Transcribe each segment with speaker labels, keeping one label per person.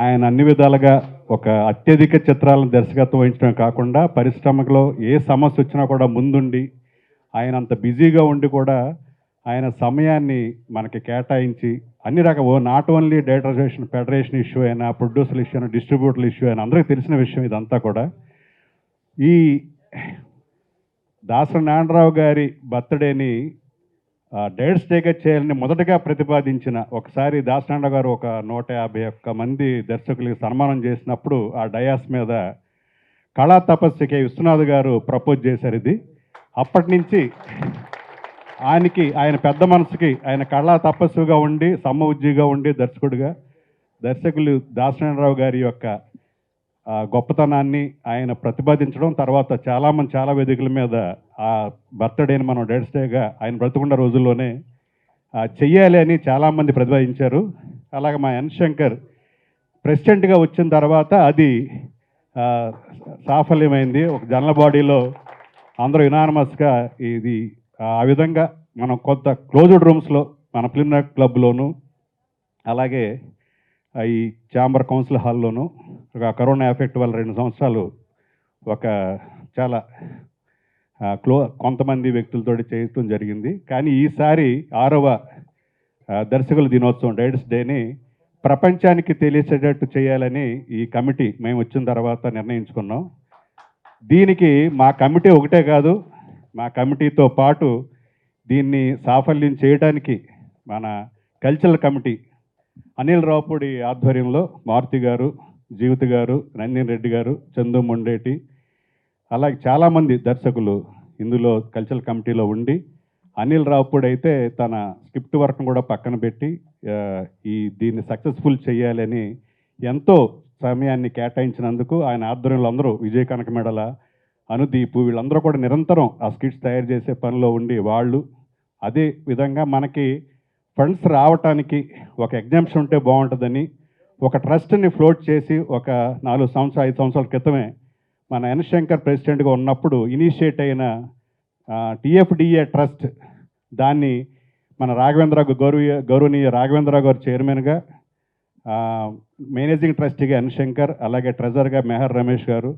Speaker 1: ఆయన అన్ని విధాలుగా ఒక అత్యధిక చిత్రాలను దర్శకత్వం వహించడం కాకుండా పరిశ్రమలో ఏ సమస్య వచ్చినా కూడా ముందుండి ఆయన అంత బిజీగా ఉండి కూడా ఆయన సమయాన్ని మనకి కేటాయించి అన్ని రకాల not only director federation issue అయినా ప్రొడ్యూసర్ ఇష్యూ అయినా డిస్ట్రిబ్యూటర్ల ఇష్యూ అయినా అందరికీ తెలిసిన విషయం ఇదంతా కూడా. ఈ దాసరి నారాయణరావు గారి బర్త్డేని డైరెక్ట్స్ డేగా చేయాలని మొదటగా ప్రతిపాదించిన ఒకసారి దాసనారాయణ గారు ఒక 151 మంది దర్శకులకి సన్మానం చేసినప్పుడు ఆ డయాస్ మీద కళా తపస్సుకి విశ్వనాథ్ గారు ప్రపోజ్ చేశారు. ఇది అప్పటి నుంచి ఆయన పెద్ద మనసుకి ఆయన కళా తపస్సుగా ఉండి సమ్మఉజ్జిగా ఉండి దర్శకులు దాసనారాయణరావు గారి యొక్క గొప్పతనాన్ని ఆయన ప్రతిపాదించడం, తర్వాత చాలామంది చాలా వేదికల మీద ఆ బర్త్డేని మనం డైరెక్ట్స్ డేగా ఆయన బ్రతుకున్న రోజుల్లోనే చెయ్యాలి అని చాలామంది ప్రతిపాదించారు. అలాగే మా ఎన్ శంకర్ ప్రెసిడెంట్గా వచ్చిన తర్వాత అది సాఫల్యమైంది. ఒక జనరల్ బాడీలో అందరూ యునానిమస్గా ఇది ఆ విధంగా మనం కొంత క్లోజ్డ్ రూమ్స్లో మన ఫిల్మ్ క్లబ్లోను అలాగే ఈ ఛాంబర్ కౌన్సిల్ హాల్లోనూ కరోనా ఎఫెక్ట్ వల్ల 2 సంవత్సరాలు ఒక చాలా కొంతమంది వ్యక్తులతో చేయటం జరిగింది. కానీ ఈసారి 6వ దర్శకుల దినోత్సవం డైరెక్ట్స్ డేని ప్రపంచానికి తెలిసేటట్టు చేయాలని ఈ కమిటీ మేము వచ్చిన తర్వాత నిర్ణయించుకున్నాం. దీనికి మా కమిటీ ఒకటే కాదు, మా కమిటీతో పాటు దీన్ని సాఫల్యం చేయడానికి మన కల్చరల్ కమిటీ అనిల్ రావుపూడి ఆధ్వర్యంలో మారుతి గారు, జీవిత గారు, నందిని రెడ్డి గారు, చందు మొండేటి అలాగే చాలామంది దర్శకులు ఇందులో కల్చరల్ కమిటీలో ఉండి, అనిల్ రావుపూడి అయితే తన స్క్రిప్ట్ వర్క్ను కూడా పక్కన పెట్టి దీన్ని సక్సెస్ఫుల్ చేయాలని ఎంతో సమయాన్ని కేటాయించినందుకు ఆయన ఆధ్వర్యంలో అందరూ విజయ కనకమెడల, అనుదీపు వీళ్ళందరూ కూడా నిరంతరం ఆ స్కిట్స్ తయారు చేసే పనిలో ఉండి వాళ్ళు అదే విధంగా మనకి ఫండ్స్ రావటానికి ఒక ఎగ్జామ్షన్ ఉంటే బాగుంటుందని ఒక ట్రస్ట్ని ఫ్లోట్ చేసి ఒక 5 సంవత్సరాల క్రితమే మన ఎన్ శంకర్ ప్రెసిడెంట్గా ఉన్నప్పుడు ఇనిషియేట్ అయిన టిఎఫ్డిఏ ట్రస్ట్, దాన్ని మన గౌరవనీయ రాఘవేంద్రరావు గారు చైర్మన్గా, మేనేజింగ్ ట్రస్టీగా ఎన్ శంకర్, అలాగే ట్రెజర్గా మెహర్ రమేష్ గారు,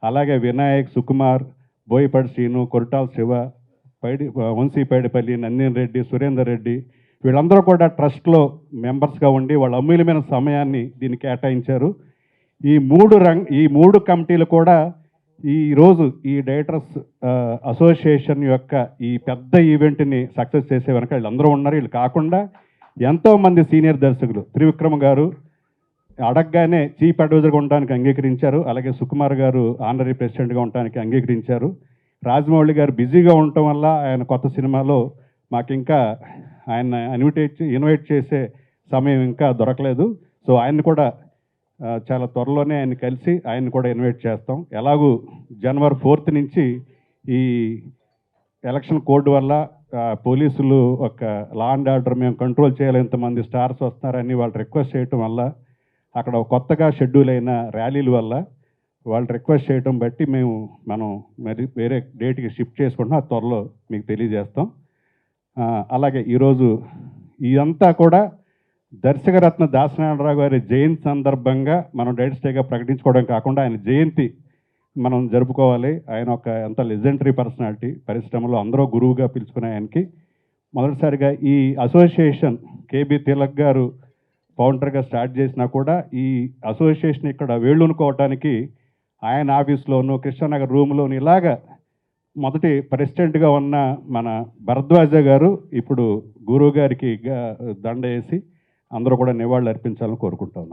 Speaker 1: అలాగే వినాయక్, సుకుమార్, బోయపాటి శ్రీను, కొరటాల శివ, వంశీపైడిపల్లి, నందిని రెడ్డి, సురేందర్ రెడ్డి వీళ్ళందరూ కూడా ట్రస్ట్లో మెంబర్స్గా ఉండి వాళ్ళ అమూల్యమైన సమయాన్ని దీన్ని కేటాయించారు. ఈ మూడు కమిటీలు కూడా ఈరోజు ఈ డైరెక్టర్స్ అసోసియేషన్ యొక్క ఈ పెద్ద ఈవెంట్ని సక్సెస్ చేసే వెనక వీళ్ళందరూ ఉన్నారు. వీళ్ళు కాకుండా ఎంతోమంది సీనియర్ దర్శకులు, త్రివిక్రమ్ గారు అడగగానే చీఫ్ అడ్వైజర్గా ఉండడానికి అంగీకరించారు. అలాగే సుకుమార్ గారు ఆనరీ ప్రెసిడెంట్గా ఉండడానికి అంగీకరించారు. రాజమౌళి గారు బిజీగా ఉండటం వల్ల ఆయన కొత్త సినిమాలో మాకు ఇంకా ఆయన ఇన్వైట్ చేసే సమయం ఇంకా దొరకలేదు. సో ఆయన్ని కూడా చాలా త్వరలోనే ఆయన కలిసి ఆయన్ని కూడా ఇన్వైట్ చేస్తాం. ఎలాగూ జనవరి 4th నుంచి ఈ ఎలక్షన్ కోడ్ వల్ల పోలీసులు ఒక లా అండ్ ఆర్డర్ మేము కంట్రోల్ చేయాలి, ఇంతమంది స్టార్స్ వస్తున్నారని వాళ్ళు రిక్వెస్ట్ చేయటం వల్ల, అక్కడ కొత్తగా షెడ్యూల్ అయిన ర్యాలీల వల్ల వాళ్ళు రిక్వెస్ట్ చేయటం బట్టి మనం మరి వేరే డేట్కి షిఫ్ట్ చేసుకుంటున్నాం. ఆ త్వరలో మీకు తెలియజేస్తాం. అలాగే ఈరోజు ఇదంతా కూడా దర్శకరత్న దాసనారాయణరావు గారి జయంతి సందర్భంగా మనం డైరెక్ట్స్ డేగా ప్రకటించుకోవడం కాకుండా ఆయన జయంతి మనం జరుపుకోవాలి. ఆయన ఒక ఎంత లెజెండరీ పర్సనాలిటీ, పరిశ్రమలో అందరూ గురువుగా పిలుచుకునే ఆయనకి మొదటిసారిగా ఈ అసోసియేషన్ కేబీ తిలక్ గారు ఫౌండర్గా స్టార్ట్ చేసినా కూడా ఈ అసోసియేషన్ ఇక్కడ వేళ్ళునుకోవటానికి ఆయన ఆఫీస్లోను, కృష్ణానగర్ రూమ్లోను ఇలాగా మొదటి ప్రెసిడెంట్గా ఉన్న మన భరద్వాజ గారు ఇప్పుడు గురువు గారికి దండ వేసి అందరూ కూడా నివాళులు అర్పించాలని కోరుకుంటా ఉన్నాం.